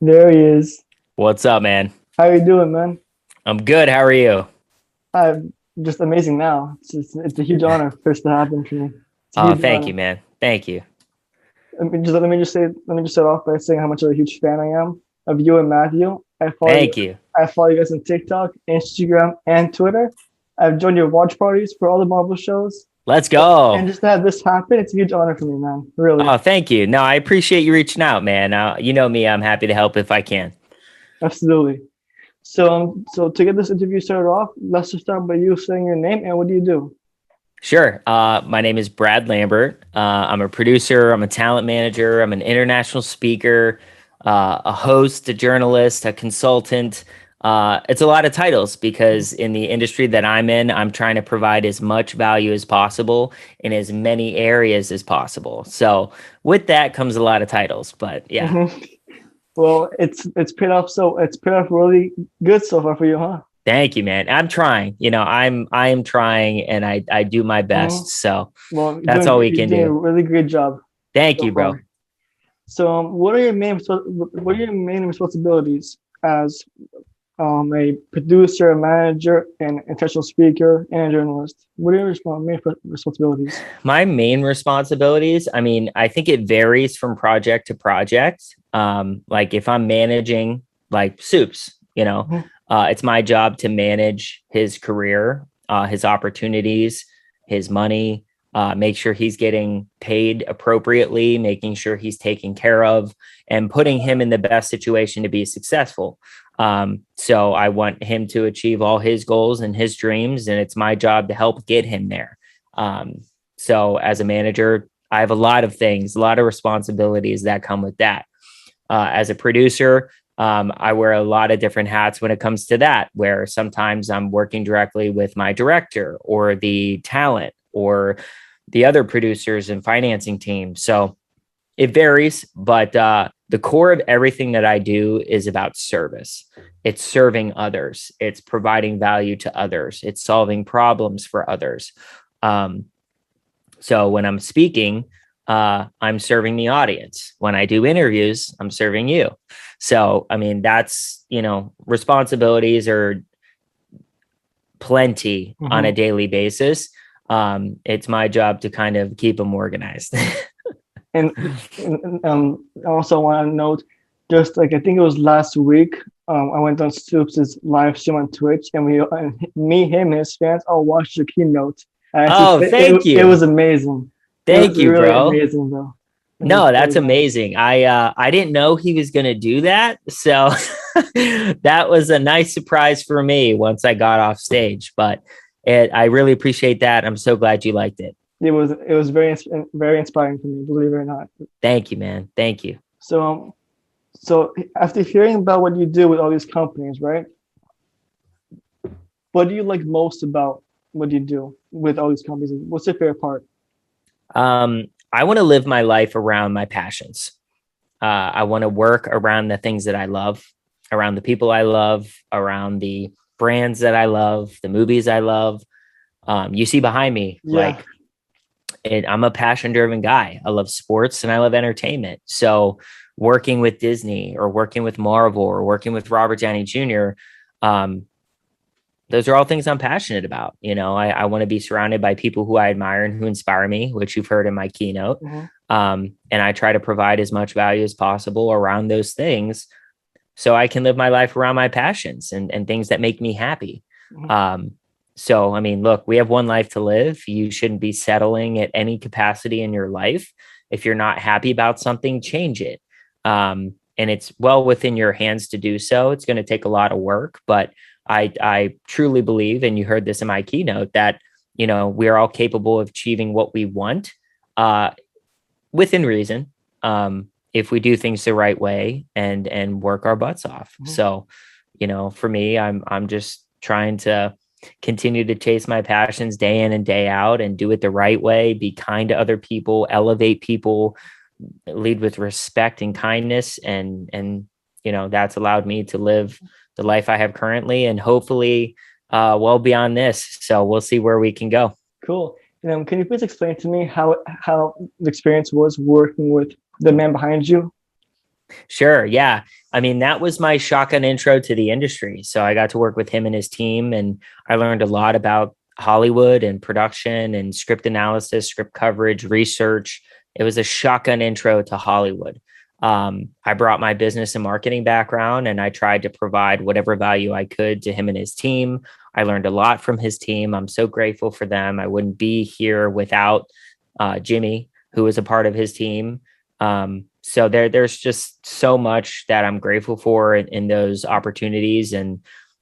There he is. What's up, man? How you doing, man? I'm good. How are you? I'm just amazing now. It's a huge honor for this to happen for me. It's a huge Thank you, honor. man. Thank you. Let me just start off by saying how much of a huge fan I am of you and Matthew. Thank you. I follow you guys on TikTok, Instagram, and Twitter. I've joined your watch parties for all the Marvel shows. Let's And go. just to have this happen, it's a huge honor for me, man. Really. Thank you. No, I appreciate you reaching out, man. You know me, I'm happy to help if I can. Absolutely. So to get this interview started off, let's just start by you saying your name and what do you do? Sure. My name is Brad Lambert. I'm a producer, I'm a talent manager, I'm an international speaker, a host, a journalist, a consultant. It's a lot of titles because in the industry that I'm in, I'm trying to provide as much value as possible in as many areas as possible. So with that comes a lot of titles, but yeah. Mhm. Well, it's paid off. So it's paid off really good so far for you, huh? Thank you, man. I'm trying. I am trying and I do my Hmm. best. So Well, that's all we you're can doing a do. really great job Thank so you, bro. far. So, what are your main responsibilities as a producer, a manager, an international speaker, and a journalist? What are your main responsibilities? My main responsibilities, I mean, I think it varies from project to project. Like if I'm managing like Soups, Mhm. it's my job to manage his career, his opportunities, his money, make sure he's getting paid appropriately, making sure he's taken care of, and putting him in the best situation to be successful. So I want him to achieve all his goals and his dreams, and it's my job to help get him there. Um, so as a manager, I have a lot of things, a lot of responsibilities that come with that. As a producer, I wear a lot of different hats when it comes to that, where sometimes I'm working directly with my director or the talent or the other producers and financing team. So it varies, but the core of everything that I do is about service. It's serving others, it's providing value to others, it's solving problems for others. Um, so when I'm speaking, I'm serving the audience. When I do interviews, I'm serving you. So, I mean, that's, responsibilities are plenty on a Mhm. daily basis. It's my job to kind of keep them organized. And, I also want to note, just like I think it was last week, I went on Stoops' live stream on Twitch, and me, him, and his fans all watched the keynote. And I just, Oh, thank it you. was amazing. It was Thank you, really bro. amazing, though. It was No, that's really nice. amazing. I didn't know he was going to do that. So that was a nice surprise for me once I got off stage, but I really appreciate that. I'm so glad you liked it. It was very inspiring for me, believe it or not. Thank you, man. Thank you. So, so after hearing about what you do with all these companies, right? What do you like most about what you do with all these companies? What's your favorite part? I want to live my life around my passions. I want to work around the things that I love, around the people I love, around the brands that I love, the movies I love. You see behind me, Yeah. I'm a passion driven guy. I love sports and I love entertainment. So working with Disney or working with Marvel or working with Robert Downey Jr., um, those are all things I'm passionate about. I want to be surrounded by people who I admire and who inspire me, which you've heard in my keynote. Mhm. And I try to provide as much value as possible around those things so I can live my life around my passions and things that make me happy. Mhm. Um, so, I mean, look, we have one life to live. You shouldn't be settling at any capacity in your life. If you're not happy about something, change it. And it's well within your hands to do so. It's going to take a lot of work, but I truly believe, and you heard this in my keynote, that we are all capable of achieving what we want uh, within reason. If we do things the right way and work our butts off. Mhm. So, for me, I'm just trying to continue to chase my passions day in and day out and do it the right way, be kind to other people, elevate people, lead with respect and kindness. And that's allowed me to live the life I have currently and hopefully well beyond this. So we'll see where we can go. Cool. Can you please explain to me how the experience was working with the man behind you? Sure. Yeah. I mean, that was my shotgun intro to the industry. So I got to work with him and his team, and I learned a lot about Hollywood and production and script analysis, script coverage, research. It was a shotgun intro to Hollywood. I brought my business and marketing background, and I tried to provide whatever value I could to him and his team. I learned a lot from his team. I'm so grateful for them. I wouldn't be here without Jimmy, who was a part of his team. So there's just so much that I'm grateful for in those opportunities. And,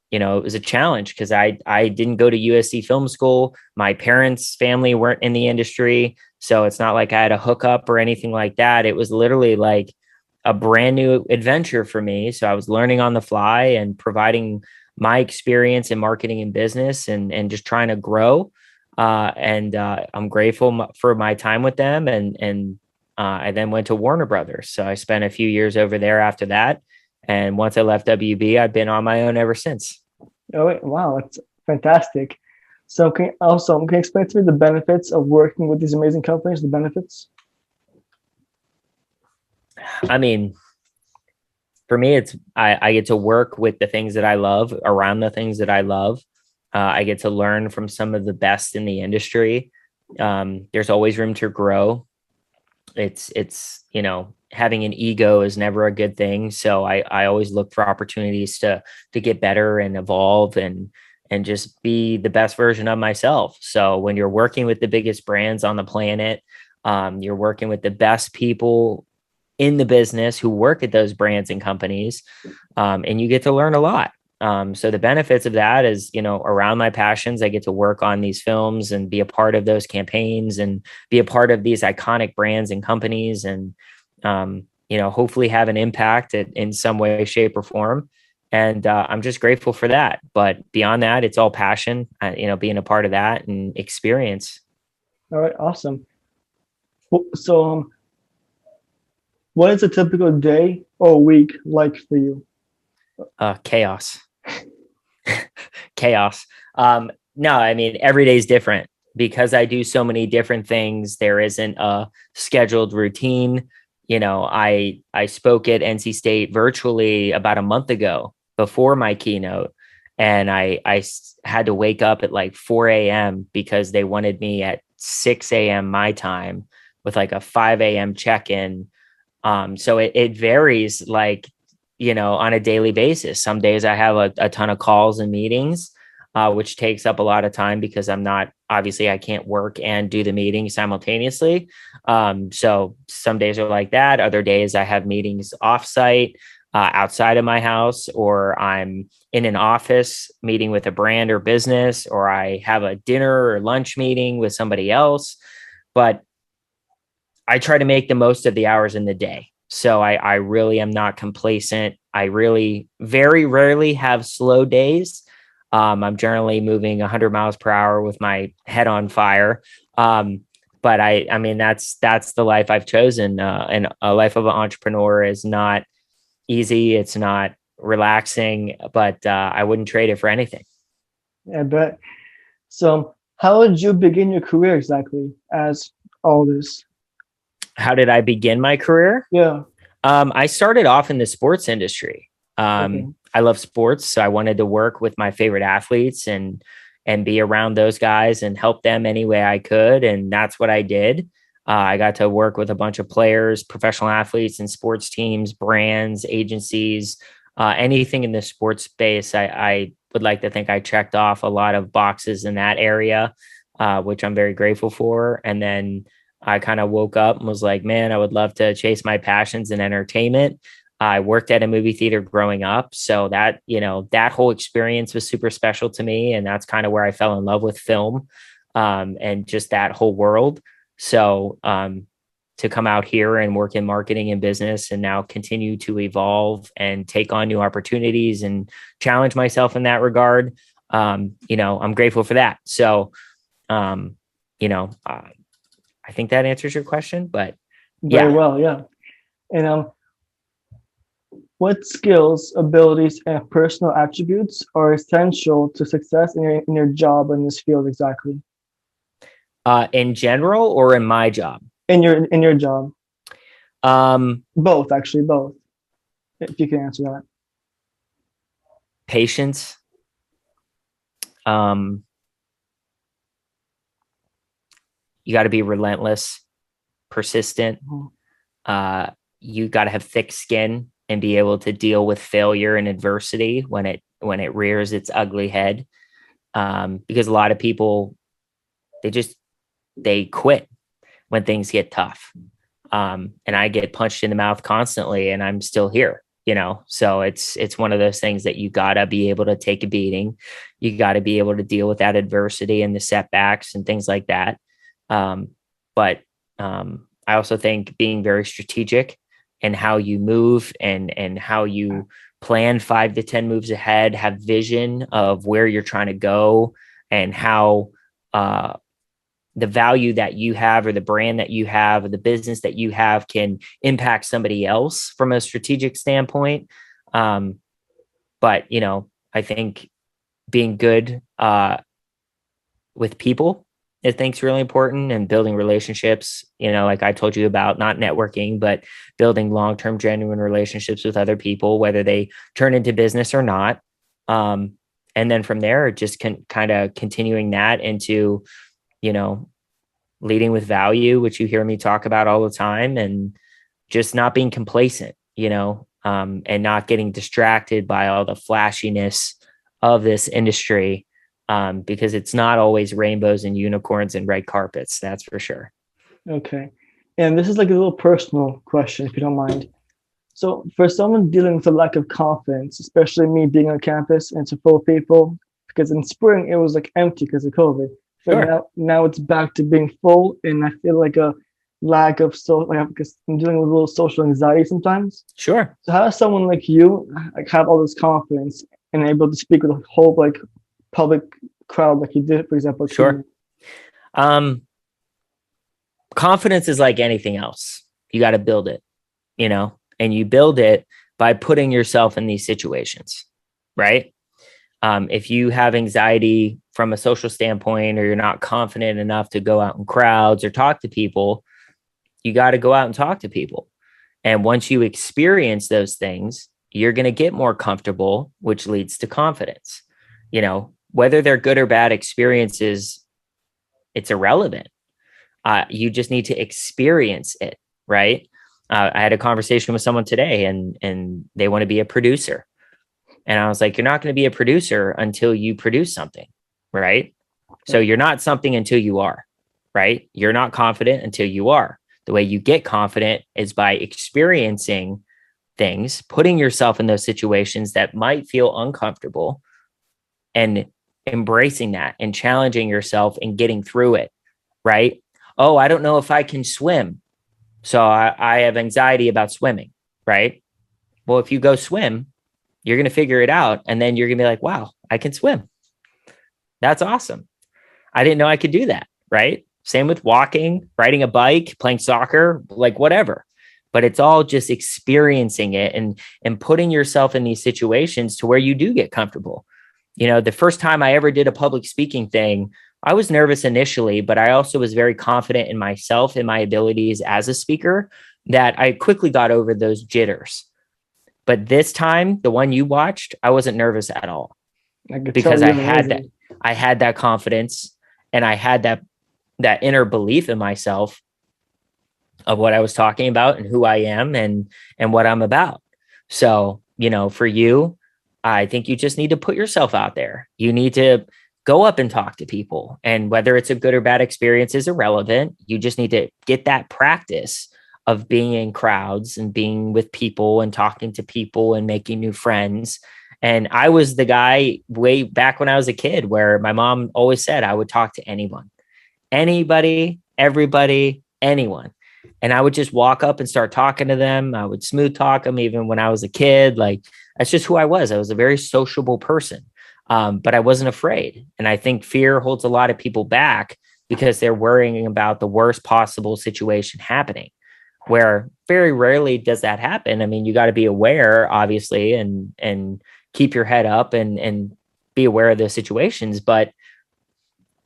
it was a challenge because I didn't go to USC film school. My parents' family weren't in the industry. So it's not like I had a hookup or anything like that. It was literally like a brand new adventure for me. So I was learning on the fly and providing my experience in marketing and business, and just trying to grow. I'm grateful for my time with them. I then went to Warner Brothers. So I spent a few years over there after that. And once I left WB, I've been on my own ever since. Oh, wait, wow, that's fantastic. So can you explain to me the benefits of working with these amazing companies, the benefits? I mean, for me, I get to work with the things that I love, around the things that I love. I get to learn from some of the best in the industry. There's always room to grow. It's having an ego is never a good thing. So I always look for opportunities to get better and evolve and just be the best version of myself. So when you're working with the biggest brands on the planet, you're working with the best people in the business who work at those brands and companies, and you get to learn a lot. So the benefits of that is, around my passions, I get to work on these films and be a part of those campaigns and be a part of these iconic brands and companies, and, hopefully have an impact in some way, shape, or form. And I'm just grateful for that. But beyond that, it's all passion, being a part of that and experience. All right, awesome. So, what is a typical day or week like for you? Chaos. Chaos. No, I mean, every day is different because I do so many different things. There isn't a scheduled routine. I spoke at NC State virtually about a month ago before my keynote, and I had to wake up at like 4 a.m. because they wanted me at 6 a.m. my time with like a 5 a.m. check-in. So it varies, like, on a daily basis. Some days I have a ton of calls and meetings, which takes up a lot of time because I can't work and do the meeting simultaneously. So some days are like that. Other days I have meetings offsite, outside of my house, or I'm in an office meeting with a brand or business, or I have a dinner or lunch meeting with somebody else. But I try to make the most of the hours in the day. So I really am not complacent. I really very rarely have slow days. I'm generally moving 100 miles per hour with my head on fire. But I mean, that's the life I've chosen. And a life of an entrepreneur is not easy. It's not relaxing, but I wouldn't trade it for anything. I bet. So, how did you begin your career exactly as all this? How did I begin my career? Yeah. I started off in the sports industry. Okay. I love sports, so I wanted to work with my favorite athletes and be around those guys and help them any way I could, and that's what I did. I got to work with a bunch of players, professional athletes, and sports teams, brands, agencies, anything in the sports space. I would like to think I checked off a lot of boxes in that area, which I'm very grateful for. And then I kind of woke up and was like, man, I would love to chase my passions in entertainment. I worked at a movie theater growing up. So that whole experience was super special to me. And that's kind of where I fell in love with film, and just that whole world. So to come out here and work in marketing and business and now continue to evolve and take on new opportunities and challenge myself in that regard, I'm grateful for that. So, I think that answers your question, but Very well, yeah. And what skills, abilities, and personal attributes are essential to success in your job in this field exactly? In general or in my job? In your job? Um, Both, actually, both. If you can answer that. Patience. Um, you got to be relentless, persistent. Mhm. Uh, you got to have thick skin and be able to deal with failure and adversity when it rears its ugly head. Because a lot of people, they just they quit when things get tough. And I get punched in the mouth constantly, and I'm still here. So it's one of those things that you gotta be able to take a beating. You got to be able to deal with that adversity and the setbacks and things like that. But I also think being very strategic and how you move and how you plan 5 to 10 moves ahead, have vision of where you're trying to go, and how uh, the value that you have or the brand that you have or the business that you have can impact somebody else from a strategic standpoint. Um, but I think being good with people, I think is really important, and building relationships, like I told you about, not networking, but building long-term genuine relationships with other people, whether they turn into business or not. Um, and then from there, just kind of continuing that into, you know, leading with value, which you hear me talk about all the time, and just not being complacent, and not getting distracted by all the flashiness of this industry, because it's not always rainbows and unicorns and red carpets. That's for sure. Okay. And this is like a little personal question, if you don't mind. So, for someone dealing with a lack of confidence, especially me being on campus and it's full of people, because in spring it was like empty because of COVID, but Sure. now it's back to being full, and I feel like a lack of because I'm dealing with a little social anxiety sometimes. Sure. So, how does someone like you like have all this confidence and able to speak with a whole like public crowd like you did, for example, at Sure. Kenya? Um, Confidence is like anything else. You got to build it, and you build it by putting yourself in these situations, right? If you have anxiety from a social standpoint, or you're not confident enough to go out in crowds or talk to people, you got to go out and talk to people. And once you experience those things, you're going to get more comfortable, which leads to confidence. Whether they're good or bad experiences, it's irrelevant. You just need to experience it, right? I had a conversation with someone today, and they want to be a producer. And I was like, you're not going to be a producer until you produce something, right? So you're not something until you are, right? You're not confident until you are. The way you get confident is by experiencing things, putting yourself in those situations that might feel uncomfortable, and embracing that and challenging yourself and getting through it, right? Oh, I don't know if I can swim, so I have anxiety about swimming, right? Well, if you go swim, you're going to figure it out. And then you're going to be like, wow, I can swim. That's awesome. I didn't know I could do that. Right. Same with walking, riding a bike, playing soccer, like whatever. But it's all just experiencing it and putting yourself in these situations to where you do get comfortable. The first time I ever did a public speaking thing, I was nervous initially, but I also was very confident in myself and my abilities as a speaker, that I quickly got over those jitters. But this time, the one you watched, I wasn't nervous at all, I could tell because you're amazing. I had that confidence, and I had that inner belief in myself of what I was talking about and who I am and what I'm about. So, for you, I think you just need to put yourself out there. You need to go up and talk to people, and whether it's a good or bad experience is irrelevant. You just need to get that practice of being in crowds and being with people and talking to people and making new friends. And I was the guy way back when I was a kid, where my mom always said I would talk to anyone, anybody, everybody, anyone. And I would just walk up and start talking to them. I would smooth talk them even when I was a kid. Like, that's just who I was. I was a very sociable person, but I wasn't afraid. And I think fear holds a lot of people back because they're worrying about the worst possible situation happening, where very rarely does that happen. I mean, you got to be aware, obviously, and keep your head up and be aware of those situations, but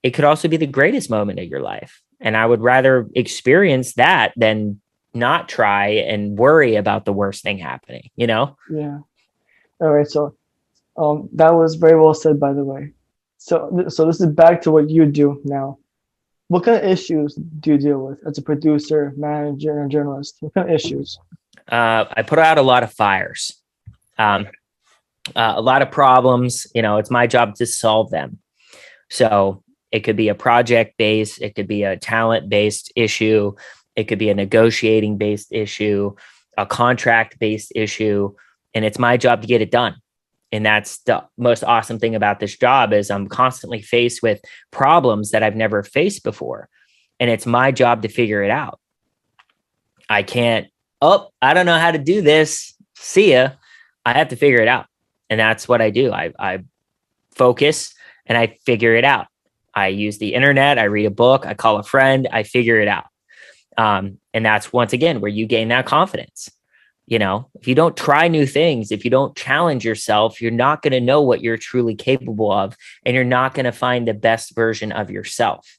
it could also be the greatest moment of your life. And I would rather experience that than not try and worry about the worst thing happening, you know? Yeah. All right. So that was very well said, by the way. So this is back to what you do now. What kind of issues do you deal with as a producer, manager, and journalist? What kind of issues? I put out a lot of fires, um, a lot of problems. You know, it's my job to solve them. So it could be a project based, it could be a talent based issue, it could be a negotiating based issue, a contract based issue, and it's my job to get it done. And that's the most awesome thing about this job is I'm constantly faced with problems that I've never faced before, and it's my job to figure it out. I can't, oh, I don't know how to do this, see ya. I have to figure it out, and that's what I do. I focus and I figure it out. I use the internet, I read a book, I call a friend, I figure it out. And that's once again where you gain that confidence. You know, if you don't try new things, if you don't challenge yourself, you're not going to know what you're truly capable of, and you're not going to find the best version of yourself.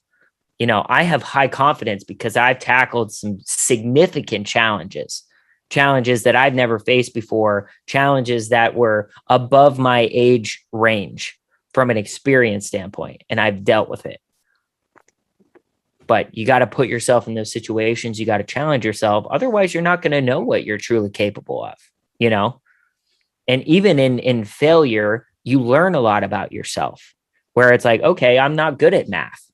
You know, I have high confidence because I've tackled some significant challenges that I've never faced before, challenges that were above my age range from an experience standpoint, and I've dealt with it. But you got to put yourself in those situations. You got to challenge yourself. Otherwise, you're not going to know what you're truly capable of, you know? And even in failure, you learn a lot about yourself where it's like, okay, I'm not good at math.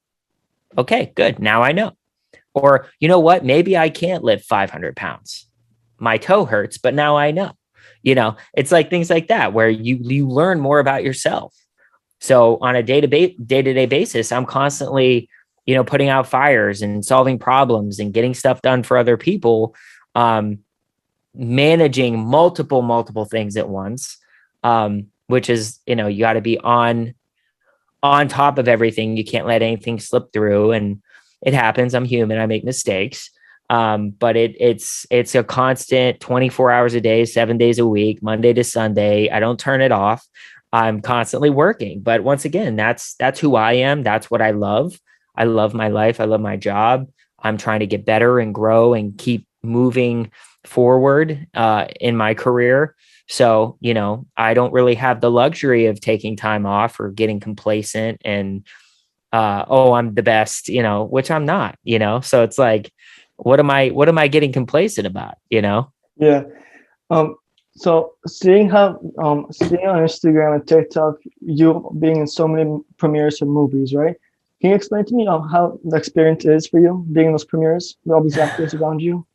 Okay, good. Now I know. Or, you know what? Maybe I can't lift 500 pounds. My toe hurts, but now I know. You know, it's like things like that where you learn more about yourself. So on a day-to-day basis, I'm constantly, you know, putting out fires and solving problems and getting stuff done for other people, managing multiple things at once, which is, you know, you got to be on top of everything. You can't let anything slip through, and it happens. I'm human. I make mistakes. But it's a constant 24 hours a day, 7 days a week, Monday to Sunday. I don't turn it off. I'm constantly working. But once again, that's who I am. That's what I love. I love my life. I love my job. I'm trying to get better and grow and keep moving forward in my career. So, you know, I don't really have the luxury of taking time off or getting complacent and, oh, I'm the best, you know, which I'm not, you know? So it's like, what am I getting complacent about, you know? Yeah. So seeing on Instagram and TikTok, you being in so many premieres of movies, right? Can you explain to me how the experience is for you being in those premieres with all these actors around you?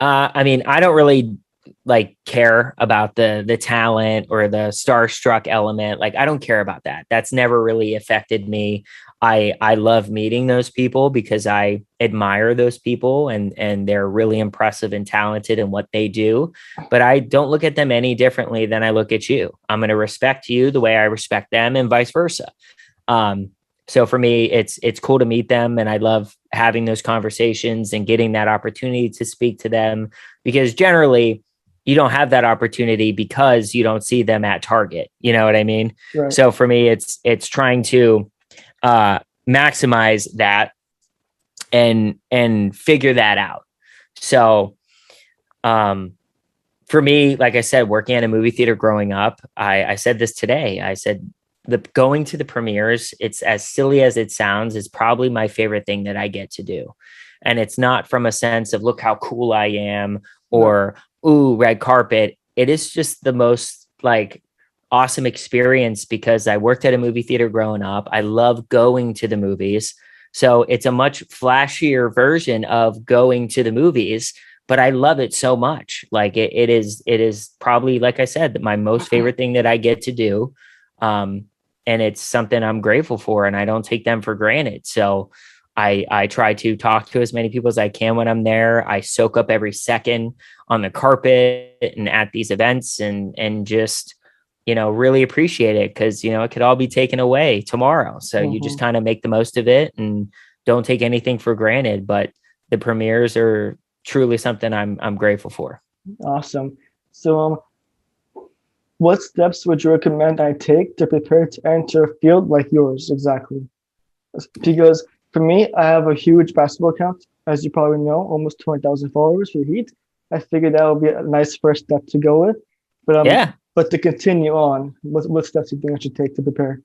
I mean, I don't really like care about the talent or the starstruck element. Like, I don't care about that. That's never really affected me. I love meeting those people because I admire those people, and they're really impressive and talented in what they do. But I don't look at them any differently than I look at you. I'm going to respect you the way I respect them, and vice versa. So for me, it's cool to meet them, and I love having those conversations and getting that opportunity to speak to them, because generally you don't have that opportunity because you don't see them at Target. You know what I mean? Right. So for me, it's trying to maximize that and figure that out. So for me, like I said, working at a movie theater growing up, I said this today. I said, going to the premieres, it's as silly as it sounds, is probably my favorite thing that I get to do. And it's not from a sense of look how cool I am or ooh, red carpet. It is just the most like awesome experience because I worked at a movie theater growing up. I love going to the movies. So it's a much flashier version of going to the movies, but I love it so much. Like it is probably, like I said, my most favorite thing that I get to do. And it's something I'm grateful for, and I don't take them for granted. So I try to talk to as many people as I can when I'm there. I soak up every second on the carpet and at these events, and just, you know, really appreciate it, because, you know, it could all be taken away tomorrow. So you just kind of make the most of it and don't take anything for granted. But the premieres are truly something I'm grateful for. Awesome. So what steps would you recommend I take to prepare to enter a field like yours exactly? Because for me, I have a huge basketball account as you probably know, almost 20,000 followers for Heat. I figured that would be a nice first step to go with. Yeah. But to continue on, what steps do you think I should take to prepare?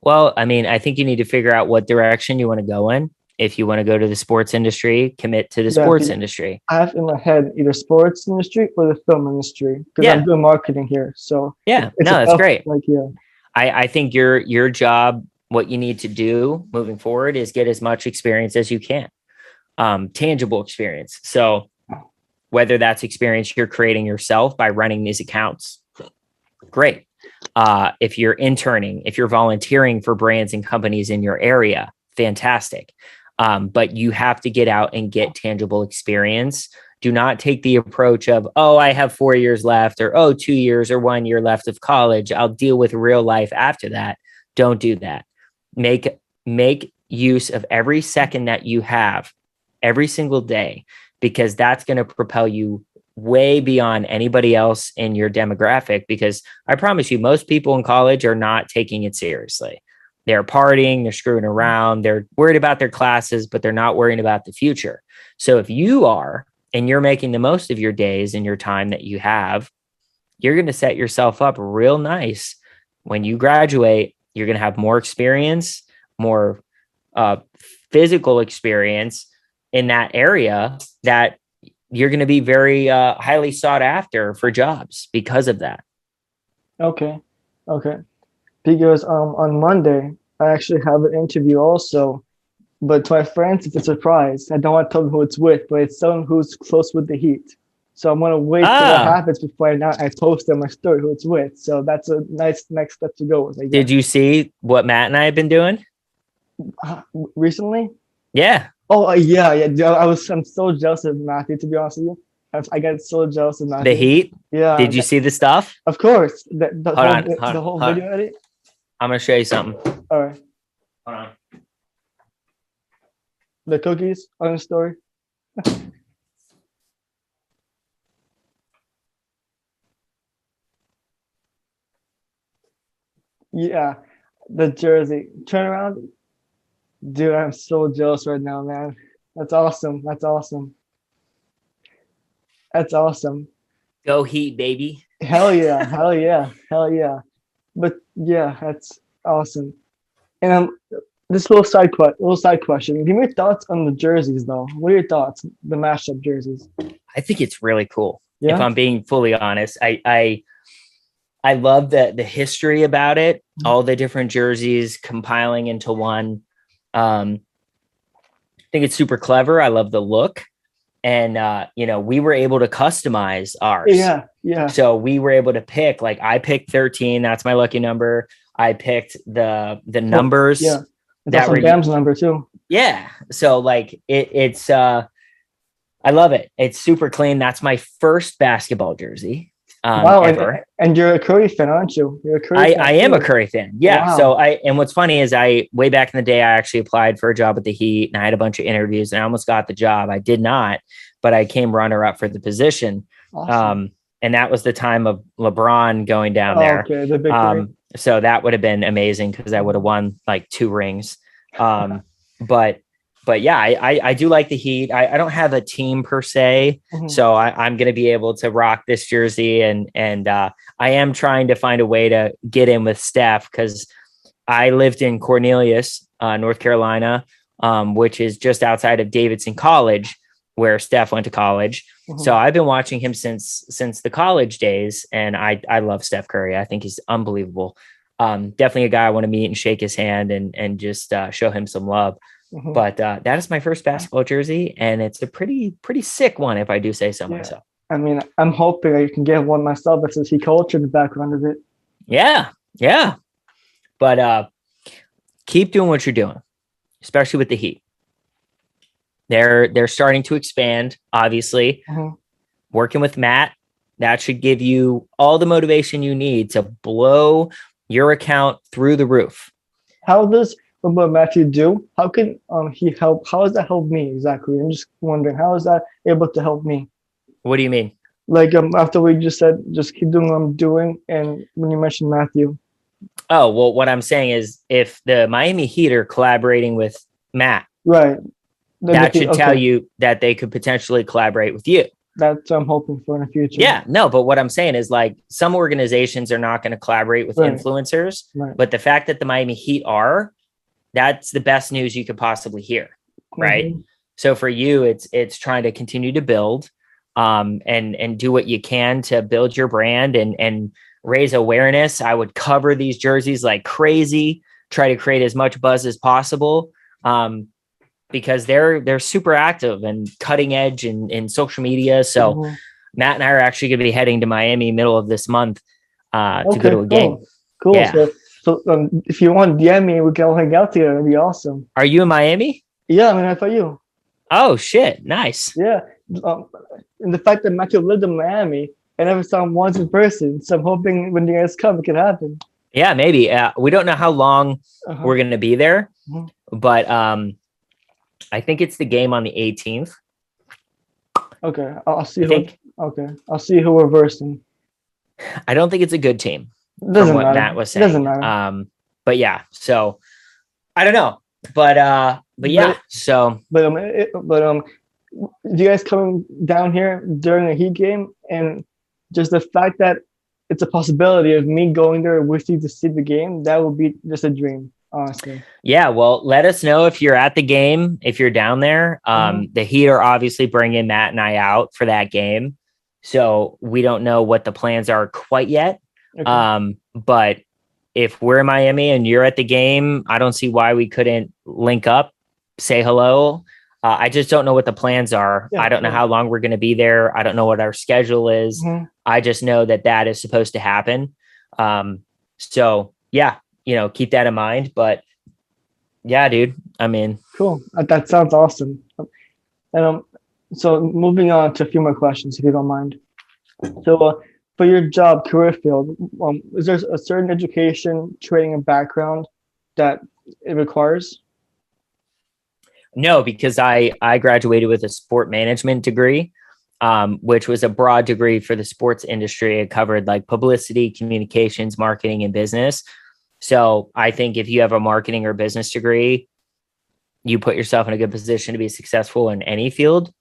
Well, I mean, I think you need to figure out what direction you want to go in. If you want to go to the sports industry, commit to the Yeah, sports industry. I have in my head either sports industry or the film industry because I'm Yeah. doing marketing here. So Yeah. it's a No, that's tough, great. like, yeah. I think your job, what you need to do moving forward is get as much experience as you can. Tangible experience. So whether that's experience you're creating yourself by running these accounts, great. If you're interning, if you're volunteering for brands and companies in your area, fantastic. But you have to get out and get tangible experience. Do not take the approach of, oh, I have 4 years left, or, oh, 2 years or 1 year left of college. I'll deal with real life after that. Don't do that. Make use of every second that you have every single day, because that's going to propel you way beyond anybody else in your demographic. Because I promise you, most people in college are not taking it seriously. They're partying, they're screwing around, they're worried about their classes, but they're not worrying about the future. So if you are, and you're making the most of your days and your time that you have, you're going to set yourself up real nice. When you graduate, you're going to have more experience, more physical experience in that area, that you're going to be very highly sought after for jobs because of that. Okay. Because on Monday I actually have an interview also, but to my friends it's a surprise. I don't want to tell them who it's with, but it's someone who's close with the Heat. So I'm gonna wait till that happens before I post on my story who it's with. So that's a nice next step to go with. Did you see what Matt and I have been doing recently? Yeah. Oh yeah. I'm so jealous of Matthew, to be honest with you. I got so jealous of Matthew. The Heat? Yeah. Did you see the stuff? Of course. Hold Whole on. video edit. I'm going to show you something. All right. Hold on. The cookies on the story. Yeah. The jersey. Turn around. Dude, I'm so jealous right now, man. That's awesome. Go Heat, baby. Hell yeah. But yeah, that's awesome. And this little side question. Give me your thoughts on the jerseys, though. What are your thoughts? The mashup jerseys. I think it's really cool. Yeah? If I'm being fully honest, I love the history about it. All the different jerseys compiling into one. I think it's super clever. I love the look. And, we were able to customize ours. Yeah. So we were able to pick, like, I picked 13. That's my lucky number. I picked the numbers. Yeah. That's Bam's number too. Yeah. So like it's I love it. It's super clean. That's my first basketball jersey. Wow. Ever. And you're a Curry fan, aren't you? You're a Curry fan. I am a Curry fan. Yeah. Wow. So and what's funny is way back in the day, I actually applied for a job at the Heat and I had a bunch of interviews and I almost got the job. I did not, but I came runner up for the position. Awesome. And that was the time of LeBron going down there. Okay. The big three. So that would have been amazing because I would have won like 2 rings. But yeah, I do like the Heat. I don't have a team per se, so I'm going to be able to rock this jersey, and I am trying to find a way to get in with Steph because I lived in Cornelius, North Carolina, which is just outside of Davidson College, where Steph went to college. So I've been watching him since the college days, and I love Steph Curry. I think he's unbelievable. Definitely a guy I want to meet and shake his hand and just show him some love. But that is my first basketball jersey, and it's a pretty sick one, if I do say so myself. I mean, I'm hoping I can get one myself that says he culture in the background of it. Yeah. But keep doing what you're doing, especially with the Heat. They're starting to expand, obviously. Working with Matt, that should give you all the motivation you need to blow your account through the roof. How does what Matthew do? How can he help? How does that help me exactly? I'm just wondering, how is that able to help me? What do you mean? Like after we just said, just keep doing what I'm doing, and when you mentioned Matthew. Oh, well, what I'm saying is if the Miami Heat are collaborating with Matt, right, that should tell Okay, you that they could potentially collaborate with you. that's what I'm hoping for in the future. Yeah, no, but what I'm saying is like some organizations are not going to collaborate with Right, influencers, right. but the fact that the Miami Heat are, that's the best news you could possibly hear, right? Hmm. So for you, it's trying to continue to build, and do what you can to build your brand and raise awareness. I would cover these jerseys like crazy, try to create as much buzz as possible. Because they're super active and cutting edge in social media. So Hmm. Matt and I are actually going to be heading to Miami middle of this month to go Okay, to a game. cool, cool. Yeah. So if you want to DM me, we can all hang out together. It'd be awesome. Are you in Miami? Yeah, I mean, I thought you. Oh shit. Nice. Yeah, um, and the fact that Matthew lived in Miami, I never saw him once in person. So I'm hoping when you guys come, it can happen. Yeah, maybe. We don't know how long Uh-huh. we're going to be there, Mhm. but I think it's the game on the 18th. Okay, I'll see I who. think. Okay, I'll see who we're versing. I don't think it's a good team It from doesn't what matter. Matt was It doesn't saying. matter. But yeah, so I don't know, but yeah, But so but you guys coming down here during a Heat game, and just the fact that it's a possibility of me going there with you to see the game, that would be just a dream, honestly. yeah, well, let us know if you're at the game, if you're down there. Mhm. The Heat are obviously bringing Matt and I out for that game. So we don't know what the plans are quite yet. Okay. But if we're in Miami and you're at the game, I don't see why we couldn't link up, say hello. I just don't know what the plans are. Yeah, I don't know sure. how long we're going to be there. I don't know what our schedule is. Mhm. I just know that that is supposed to happen. So yeah, keep that in mind. But yeah, dude, I mean, Cool. That sounds awesome. And so moving on to a few more questions, if you don't mind. So, for your job career field, is there a certain education, training, and background that it requires? no, because I graduated with a sport management degree, which was a broad degree for the sports industry. It covered like publicity, communications, marketing, and business. So I think if you have a marketing or business degree, you put yourself in a good position to be successful in any field,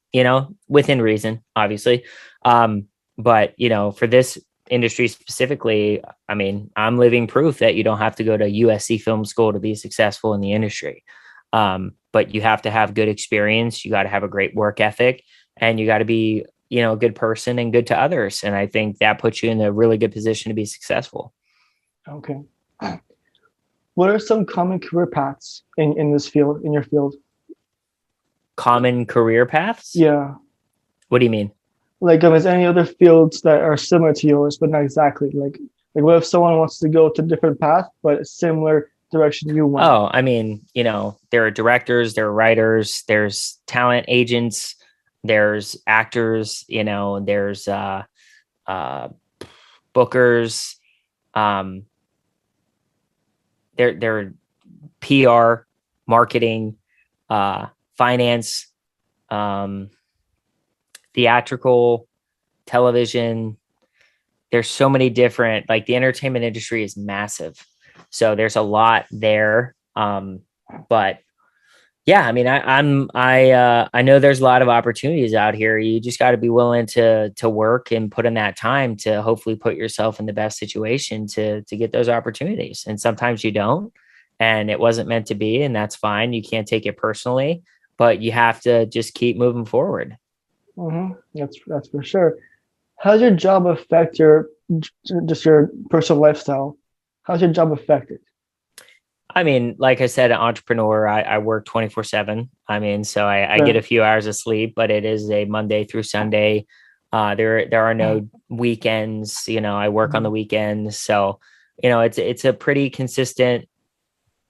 within reason, obviously. But for this industry specifically, I mean, I'm living proof that you don't have to go to USC film school to be successful in the industry. But you have to have good experience. You got to have a great work ethic, and you got to be, a good person and good to others. And I think that puts you in a really good position to be successful. Okay. What are some common career paths in this field, in your field? Common career paths? Yeah. What do you mean? Like, is there any other fields that are similar to yours, but not exactly? Like what if someone wants to go to a different path, but a similar direction you went? Oh, I mean, there are directors, there are writers, there's talent agents, there's actors, there's bookers, um, there are PR, marketing, finance, um, theatrical, television. There's so many different, like the entertainment industry is massive. So there's a lot there. But yeah, I mean, I know there's a lot of opportunities out here. You just got to be willing to work and put in that time to hopefully put yourself in the best situation to get those opportunities. And sometimes you don't, and it wasn't meant to be, and that's fine. You can't take it personally, but you have to just keep moving forward. Mm-hmm. That's for sure. How does your job affect your just your personal lifestyle? How's your job affected? I mean, like I said, an entrepreneur, I work 24/7. I mean, so I get Right. a few hours of sleep, but it is a Monday through Sunday. There are no weekends, I work on the weekends. So, it's a pretty consistent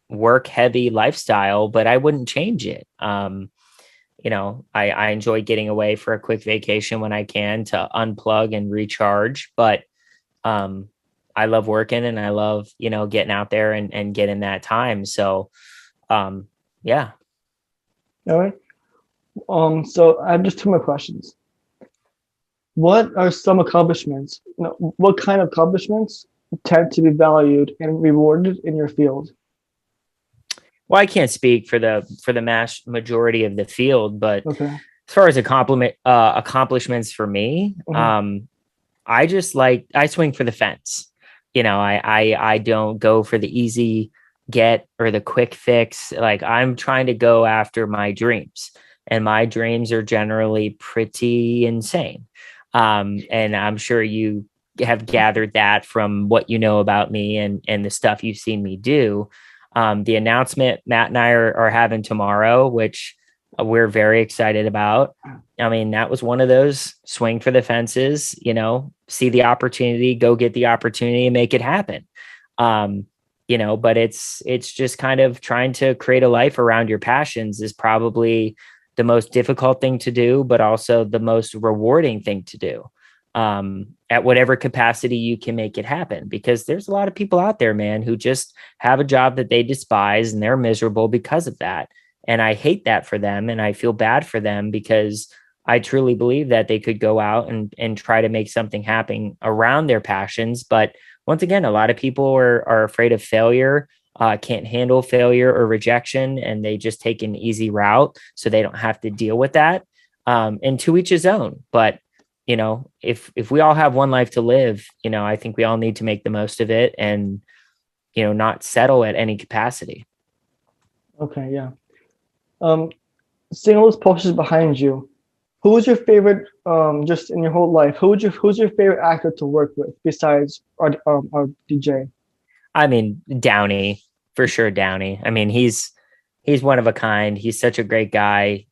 work heavy lifestyle, but I wouldn't change it. I enjoy getting away for a quick vacation when I can to unplug and recharge, but I love working and I love, getting out there and getting that time. So, yeah. All right. So I have just two more questions. What are some accomplishments? What kind of accomplishments tend to be valued and rewarded in your field? Well, I can't speak for the mass majority of the field, but Okay. as far as accomplishments for me, Mhm. I swing for the fence. I don't go for the easy get or the quick fix. Like, I'm trying to go after my dreams, and my dreams are generally pretty insane. And I'm sure you have gathered that from what you know about me and the stuff you've seen me do. The announcement Matt and I are having tomorrow, which we're very excited about. I mean, that was one of those swing for the fences, see the opportunity, go get the opportunity and make it happen. Um, but it's just kind of trying to create a life around your passions is probably the most difficult thing to do, but also the most rewarding thing to do. At whatever capacity you can make it happen, because there's a lot of people out there, man, who just have a job that they despise and they're miserable because of that. And I hate that for them. And I feel bad for them because I truly believe that they could go out and try to make something happen around their passions. But once again, a lot of people are afraid of failure, can't handle failure or rejection, and they just take an easy route so they don't have to deal with that. And to each his own. But if we all have one life to live, I think we all need to make the most of it and not settle at any capacity. Okay. Yeah. Um, Seeing all those posters behind you, who was your favorite? Just in your whole life, who's your favorite actor to work with besides our DJ? I mean, Downey, for sure. Downey. I mean, he's one of a kind. He's such a great guy,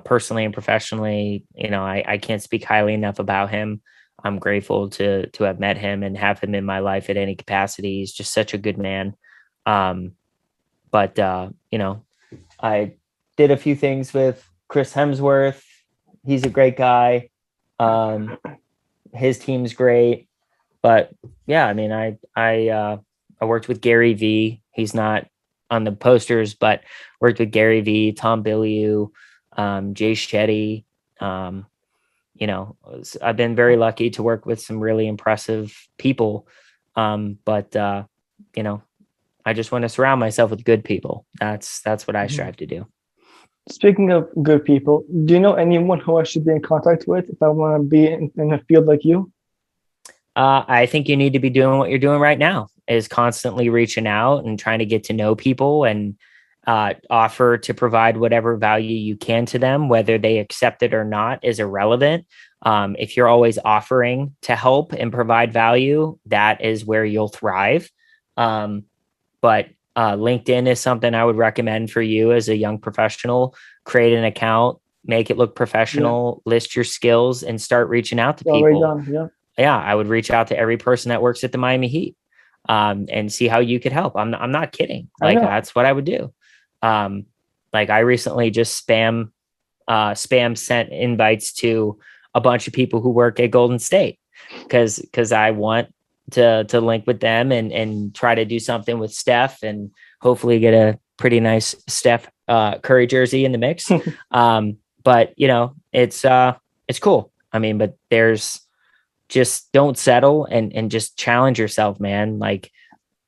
personally and professionally. I can't speak highly enough about him. I'm grateful to have met him and have him in my life at any capacity. He's just such a good man. Um, but I did a few things with Chris Hemsworth. He's a great guy. Um, his team's great. But yeah, I mean, I worked with Gary V. He's not on the posters, but worked with Gary V, Tom Bilyeu, Jay Shetty. Um, I've been very lucky to work with some really impressive people. But you know, I just want to surround myself with good people. That's what I Mhm. strive to do. Speaking of good people, do you know anyone who I should be in contact with if I want to be in a field like you? I think you need to be doing what you're doing right now, is constantly reaching out and trying to get to know people and offer to provide whatever value you can to them. Whether they accept it or not is irrelevant. If you're always offering to help and provide value, that is where you'll thrive. Um, but LinkedIn is something I would recommend for you as a young professional. Create an account, make it look Yeah, professional, list your skills, and start reaching out to it's already people. done. Yeah, Yeah, I would reach out to every person that works at the Miami Heat, and see how you could help. I'm not kidding. I Like, know. that's what I would do. Um, like, I recently just spam sent invites to a bunch of people who work at Golden State because I want to link with them and try to do something with Steph and hopefully get a pretty nice Steph Curry jersey in the mix. But it's cool. I mean, but there's just don't settle and just challenge yourself, man. Like,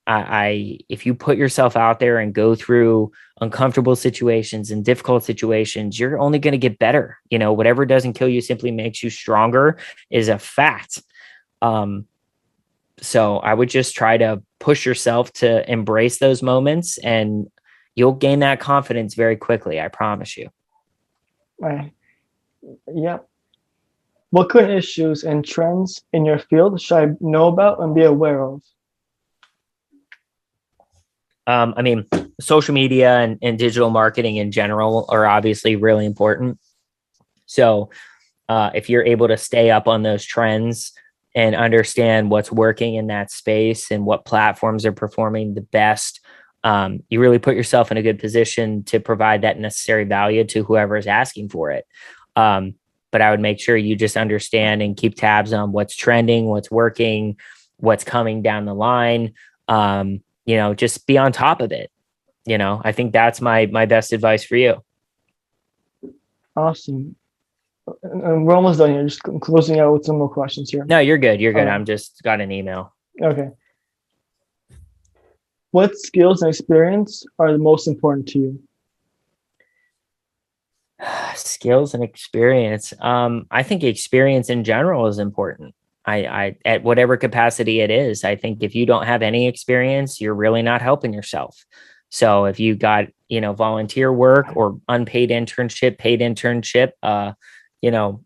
I if you put yourself out there and go through uncomfortable situations and difficult situations, you're only going to get better. Whatever doesn't kill you simply makes you stronger is a fact. Um, so I would just try to push yourself to embrace those moments, and you'll gain that confidence very quickly. I promise you. I, yeah. What current issues and trends in your field should I know about and be aware of? I mean, social media and digital marketing in general are obviously really important. So if you're able to stay up on those trends and understand what's working in that space and what platforms are performing the best, you really put yourself in a good position to provide that necessary value to whoever is asking for it. Um, but I would make sure you just understand and keep tabs on what's trending, what's working, what's coming down the line. Just be on top of it. I think that's my best advice for you. Awesome. And we're almost done here. Just closing out with some more questions here. No, you're good. You're All good. right. I'm just got an email. Okay. What skills and experience are the most important to you? Skills and experience. I think experience in general is important. I at whatever capacity it is. I think if you don't have any experience, you're really not helping yourself. So if you got, volunteer work or unpaid internship, paid internship, you know,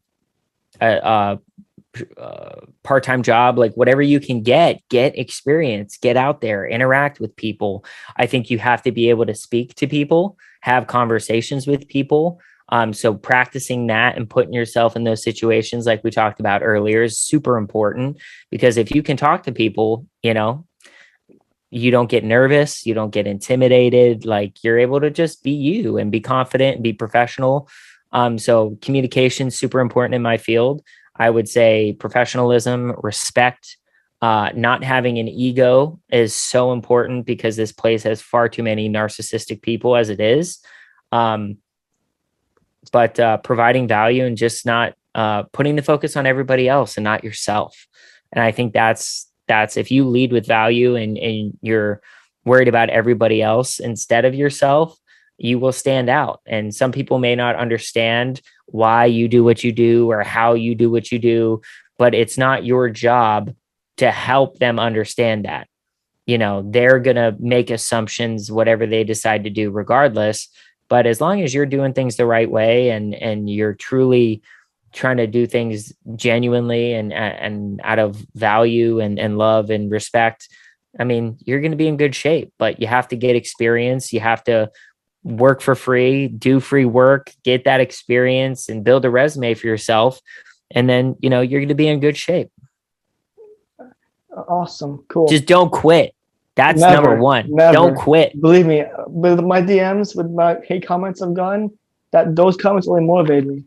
a part-time job, like whatever you can get experience, get out there, interact with people. I think you have to be able to speak to people, have conversations with people. So practicing that and putting yourself in those situations like we talked about earlier is super important, because if you can talk to people, you don't get nervous, you don't get intimidated, like you're able to just be you and be confident and be professional. So communication super important in my field. I would say professionalism, respect, not having an ego is so important, because this place has far too many narcissistic people as it is. But providing value and just not putting the focus on everybody else and not yourself. And I think that's if you lead with value and you're worried about everybody else instead of yourself, you will stand out. And some people may not understand why you do what you do or how you do what you do, but it's not your job to help them understand that. They're going to make assumptions, whatever they decide to do regardless. But as long as you're doing things the right way and you're truly trying to do things genuinely and out of value and love and respect, I mean, you're going to be in good shape. But you have to get experience. You have to work for free, do free work, get that experience and build a resume for yourself. And then, you're going to be in good shape. Awesome. Cool. Just don't quit. That's Never, number one. never. Don't quit. Believe me, with my DMs, with my hate comments I've gotten, that those comments only motivate me.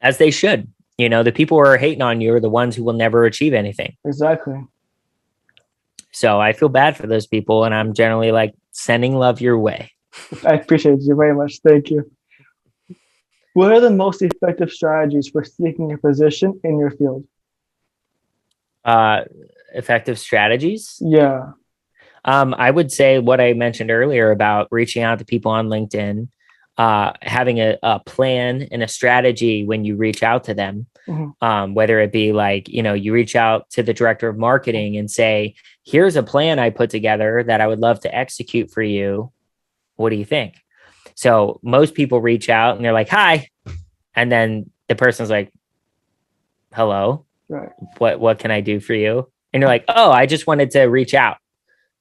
As they should. The people who are hating on you are the ones who will never achieve anything. Exactly. So I feel bad for those people, and I'm generally like sending love your way. I appreciate you very much. Thank you. What are the most effective strategies for seeking a position in your field? Effective strategies? Yeah. I would say what I mentioned earlier about reaching out to people on LinkedIn, having a plan and a strategy when you reach out to them, whether it be like, you reach out to the director of marketing and say, here's a plan I put together that I would love to execute for you. What do you think? So most people reach out and they're like, hi. And then the person's like, hello, right. What can I do for you? And you're like, oh, I just wanted to reach out.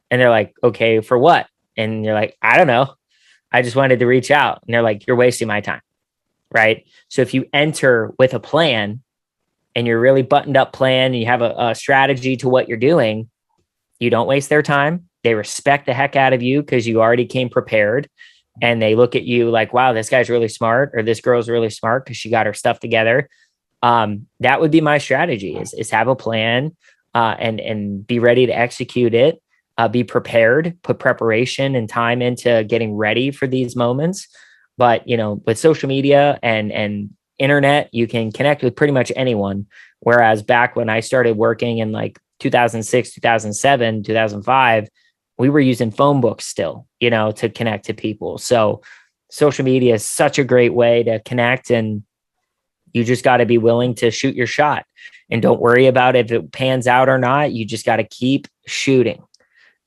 And they're like, okay, for what? And you're like, I don't know. I just wanted to reach out. And they're like, you're wasting my time. Right. So if you enter with a plan and you're really buttoned up plan and you have a strategy to what you're doing, you don't waste their time. They respect the heck out of you because you already came prepared, and they look at you like, wow, this guy's really smart, or this girl's really smart because she got her stuff together. That would be my strategy is have a plan and be ready to execute it. Be prepared, put preparation and time into getting ready for these moments. But, with social media and internet, you can connect with pretty much anyone. Whereas back when I started working in like 2006, 2007, 2005, we were using phone books still, to connect to people. So social media is such a great way to connect, and you just got to be willing to shoot your shot, and don't worry about if it pans out or not. You just got to keep shooting.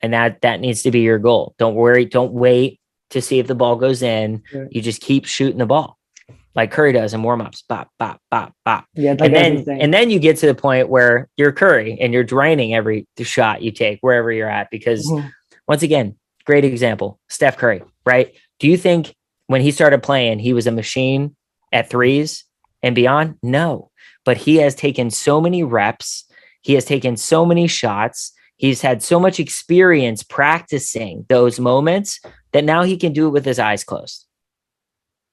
And that needs to be your goal. Don't worry. Don't wait to see if the ball goes in. Right. You just keep shooting the ball like Curry does in warmups. Bop, bop, bop, bop. Yeah, and then you get to the point where you're Curry and you're draining every shot you take wherever you're at. Because once again, great example, Steph Curry, right? Do you think when he started playing, he was a machine at threes and beyond? No, but he has taken so many reps. He has taken so many shots. He's had so much experience practicing those moments that now he can do it with his eyes closed.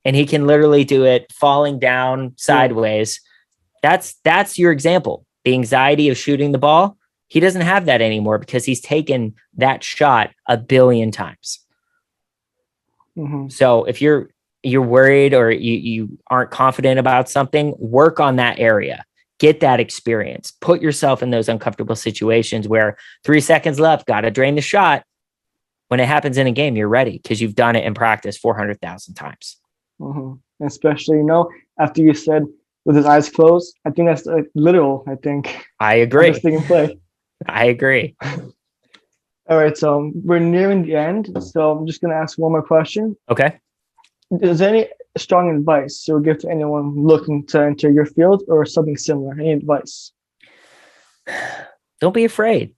And he can literally do it falling down sideways. That's your example. The anxiety of shooting the ball. He doesn't have that anymore because he's taken that shot 1 billion times. So if you're worried or you aren't confident about something, work on that area. Get that experience. Put yourself in those uncomfortable situations where 3 seconds left, got to drain the shot. when it happens in a game, you're ready because you've done it in practice 400,000 times. Especially, after you said with his eyes closed, I think that's literal. I think I agree. This thing in play. I agree. All right, so we're nearing the end. So I'm just gonna ask one more question. Okay. Is there any strong advice you would give to anyone looking to enter your field or something similar? Any advice? Don't be afraid.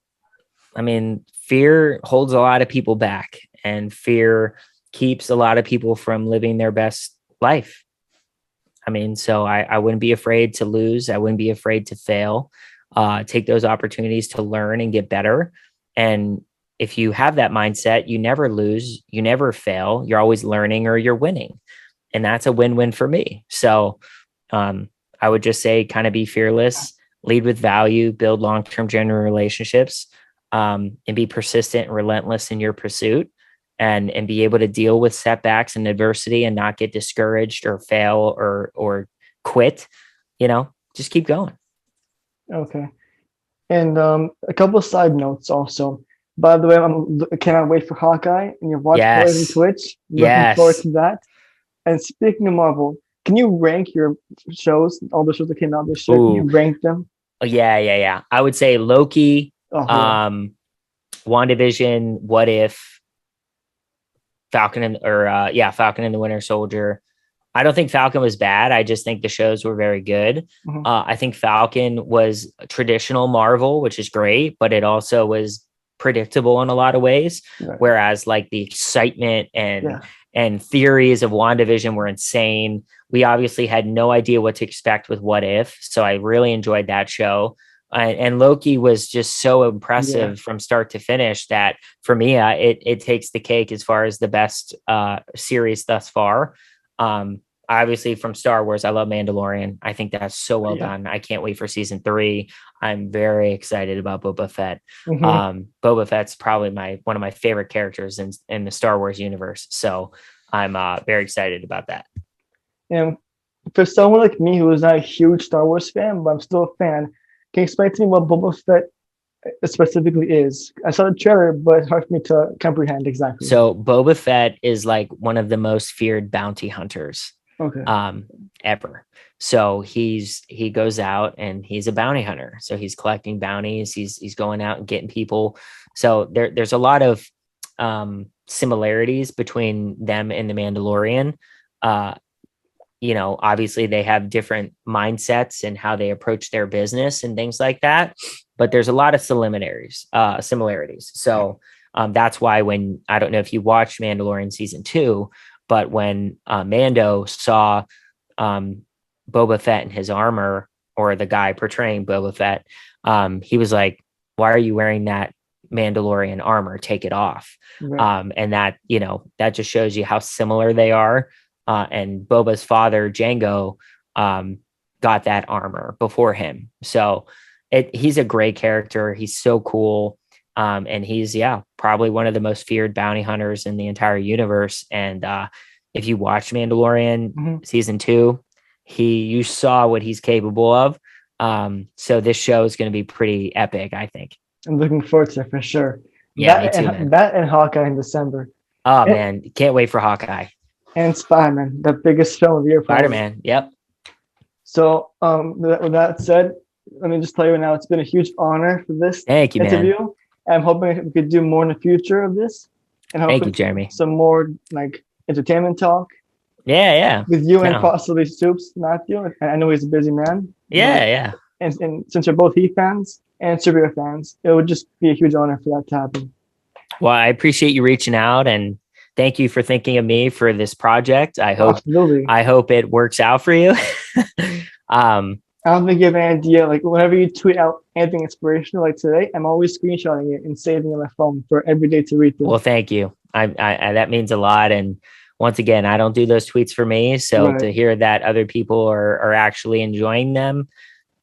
I mean, fear holds a lot of people back, and fear keeps a lot of people from living their best life. I mean, so I wouldn't be afraid to lose. I wouldn't be afraid to fail. Take those opportunities to learn and get better. And if you have that mindset, you never lose, you never fail. You're always learning or you're winning. And that's a win-win for me. So I would just say kind of be fearless, lead with value, build long-term genuine relationships, and be persistent and relentless in your pursuit, and be able to deal with setbacks and adversity and not get discouraged or fail or quit. Just keep going. Okay. And a couple of side notes also. By the way, I cannot wait for Hawkeye and your watch parties on Twitch. Looking forward to that. And speaking of Marvel, can you rank your shows, all the shows that came out this year? Can you rank them? Oh, yeah. I would say Loki, WandaVision, What If, Falcon and the Winter Soldier. I don't think Falcon was bad. I just think the shows were very good. I think Falcon was traditional Marvel, which is great, but it also was predictable in a lot of ways. Right. Whereas like the excitement and theories of WandaVision were insane. We obviously had no idea what to expect with What If. So I really enjoyed that show. And Loki was just so impressive from start to finish that for me, it takes the cake as far as the best series thus far. Obviously from Star Wars, I love Mandalorian. I think that's so well done. I can't wait for season 3. I'm very excited about Boba Fett. Boba Fett's probably one of my favorite characters in the Star Wars universe. So I'm very excited about that. And for someone like me who is not a huge Star Wars fan, but I'm still a fan, can you explain to me what Boba Fett specifically is? I saw the trailer, but it's hard for me to comprehend exactly. So Boba Fett is like one of the most feared bounty hunters ever. So he goes out and he's a bounty hunter. So he's collecting bounties. He's going out and getting people. So there's a lot of similarities between them and the Mandalorian. Obviously they have different mindsets and how they approach their business and things like that, but there's a lot of similarities. So that's why I don't know if you watched Mandalorian season 2, but when Mando saw Boba Fett in his armor, or the guy portraying Boba Fett, he was like, why are you wearing that Mandalorian armor? Take it off. Right. And that just shows you how similar they are. And Boba's father, Jango, got that armor before him. So he's a great character. He's so cool. And he's, probably one of the most feared bounty hunters in the entire universe. And if you watch Mandalorian season 2, you saw what he's capable of. So this show is going to be pretty epic, I think. I'm looking forward to it for sure. Yeah, me too, man. That and Hawkeye in December. Oh, man. Can't wait for Hawkeye. And Spider-Man, the biggest film of the year. Spider-Man, yep. So with that said, let me just tell you now, it's been a huge honor for this interview. Man. I'm hoping we could do more in the future of this. And thank you, Jeremy. Some more like entertainment talk. Yeah. With you and possibly Soups, Matthew. And I know he's a busy man. Yeah. And since you're both Heat fans and Superhero fans, it would just be a huge honor for that to happen. Well, I appreciate you reaching out, and thank you for thinking of me for this project. I hope it works out for you. I don't think you have an idea. Like whenever you tweet out anything inspirational, like today, I'm always screenshotting it and saving it on my phone for every day to read through. Well, thank you. I that means a lot. And once again, I don't do those tweets for me. So to hear that other people are actually enjoying them,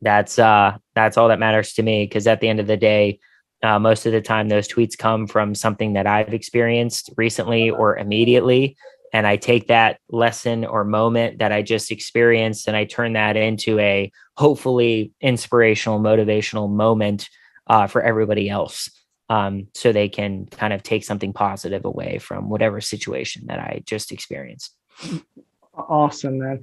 that's all that matters to me. Because at the end of the day, most of the time, those tweets come from something that I've experienced recently or immediately. And I take that lesson or moment that I just experienced and I turn that into a hopefully inspirational, motivational moment for everybody else. so they can kind of take something positive away from whatever situation that I just experienced. Awesome, man.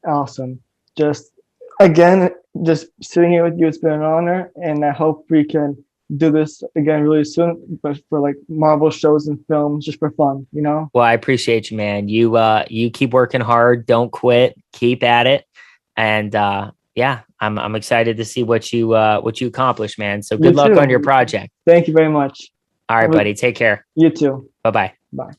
Awesome. Just again, just sitting here with you, it's been an honor, and I hope we can do this again really soon, but for like Marvel shows and films, just for fun, you know? Well, I appreciate you, man. You keep working hard, don't quit, keep at it. And yeah, I'm excited to see what you accomplish, man. So You good luck on too. your project. Thank you very much. All right, buddy. Take care. You too. Bye-bye. Bye.